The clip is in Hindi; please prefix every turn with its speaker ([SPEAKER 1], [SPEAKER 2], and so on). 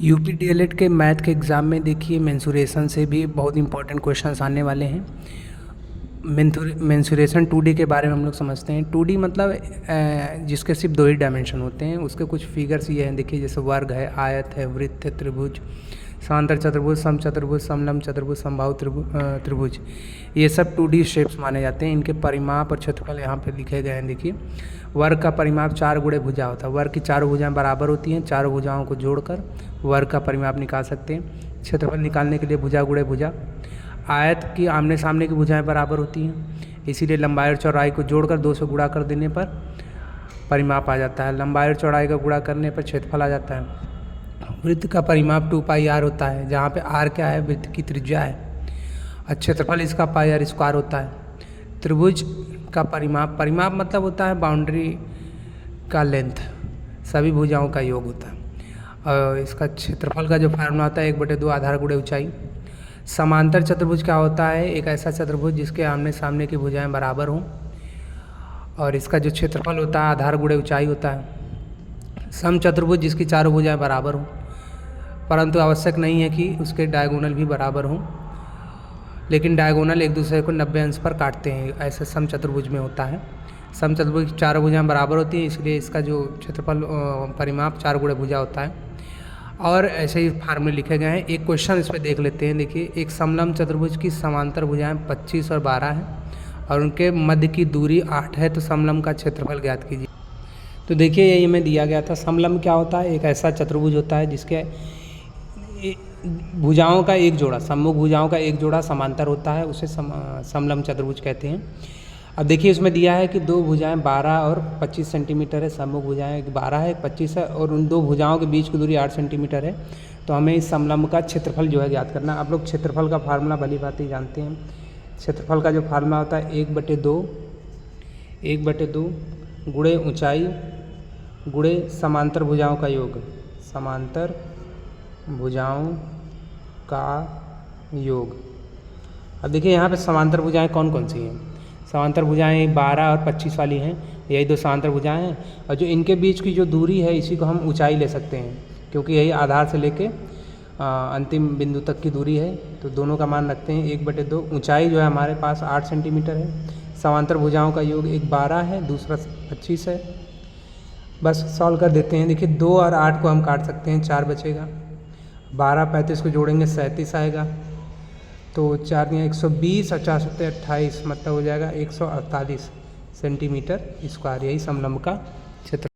[SPEAKER 1] यूपी डीएलएड के मैथ के एग्ज़ाम में देखिए मेंसुरेशन से भी बहुत इंपॉर्टेंट क्वेश्चंस आने वाले हैं। मेंसुरेशन 2D के बारे में हम लोग समझते हैं। 2D मतलब जिसके सिर्फ 2 ही डायमेंशन होते हैं। उसके कुछ फिगर्स ये हैं, देखिए जैसे वर्ग है, आयत है, वृत्त है, त्रिभुज, समांतर चतुर्भुज, समचतुर्भुज, समलंब चतुर्भुज, समबाहु त्रिभुज, ये सब 2D शेप्स माने जाते हैं। इनके परिमाप और क्षेत्रफल यहाँ पे लिखे गए हैं। देखिए वर्ग का परिमाप 4 गुणे भुजा होता है। वर्ग की चारों भुजाएं बराबर होती हैं। चारों भुजाओं को जोड़कर वर्ग का परिमाप निकाल सकते हैं। क्षेत्रफल निकालने के लिए भुजा गुणे भुजा। आयत की आमने सामने की भुजाएं बराबर होती हैं, इसीलिए लंबाई और चौड़ाई को जोड़कर 2 से गुणा कर देने पर परिमाप आ जाता है। लंबाई और चौड़ाई का गुणा करने पर क्षेत्रफल आ जाता है। वृत्त का परिमाप 2πr होता है, जहाँ पे r क्या है, वृत्त की त्रिज्या है। क्षेत्रफल इसका πr² होता है। त्रिभुज का परिमाप मतलब होता है बाउंड्री का लेंथ, सभी भुजाओं का योग होता है। और इसका क्षेत्रफल का जो फार्मूला होता है 1/2 आधार गुणे ऊंचाई। समांतर चतुर्भुज क्या होता है, एक ऐसा चतुर्भुज जिसके आमने सामने की भुजाएं बराबर हों, और इसका जो क्षेत्रफल होता है आधार गुणे ऊंचाई होता है। समचतुर्भुज जिसकी चारों भुजाएं बराबर हों, परंतु आवश्यक नहीं है कि उसके डायगोनल भी बराबर हों, लेकिन डायगोनल एक दूसरे को 90 अंश पर काटते हैं, ऐसे समचतुर्भुज में होता है। समचतुर्भुज की चारों भुजाएं बराबर होती हैं, इसलिए इसका जो क्षेत्रफल परिमाप 4 गुणे भुजा होता है। और ऐसे ही फार्मूले लिखे गए हैं। एक क्वेश्चन इस पर देख लेते हैं। देखिए एक समलंब चतुर्भुज की समांतर भुजाएं 25 और 12 हैं और उनके मध्य की दूरी 8 है, तो समलंब का क्षेत्रफल ज्ञात कीजिए। तो देखिए यही हमें दिया गया था। समलंब क्या होता है, एक ऐसा चतुर्भुज होता है जिसके भुजाओं का एक जोड़ा, सम्मुख भुजाओं का एक जोड़ा समांतर होता है, उसे समलंब चतुर्भुज कहते हैं। अब देखिए इसमें दिया है कि 2 भुजाएं 12 और 25 सेंटीमीटर है। सम्मुख भुजाएं 12 है, 25 है, और उन 2 भुजाओं के बीच की दूरी 8 सेंटीमीटर है। तो हमें इस समलंब का क्षेत्रफल जो है ज्ञात करना। आप लोग क्षेत्रफल का फार्मूला भली भांति जानते हैं। क्षेत्रफल का जो फार्मूला होता है 1/2 गुणे ऊंचाई गुणे समांतर भुजाओं का योग, समांतर भुजाओं का योग। अब देखिए यहाँ पे समांतर भुजाएं कौन कौन सी हैं। समांतर भुजाएं 12 और 25 वाली हैं, यही 2 समांतर भुजाएं हैं। और जो इनके बीच की जो दूरी है, इसी को हम ऊंचाई ले सकते हैं, क्योंकि यही आधार से लेके अंतिम बिंदु तक की दूरी है। तो दोनों का मान रखते हैं 1/2। ऊंचाई जो है हमारे पास 8 सेंटीमीटर है। समांतर भुजाओं का योग एक 12 है, दूसरा 25 है। बस सॉल्व कर देते हैं। देखिए 2 और 8 को हम काट सकते हैं, 4 बचेगा। 12 35 को जोड़ेंगे 37 आएगा। तो 4 या 120 और 4 सत्ते 28, मतलब हो जाएगा 148 सेंटीमीटर स्क्वायर। यही समलंब का क्षेत्र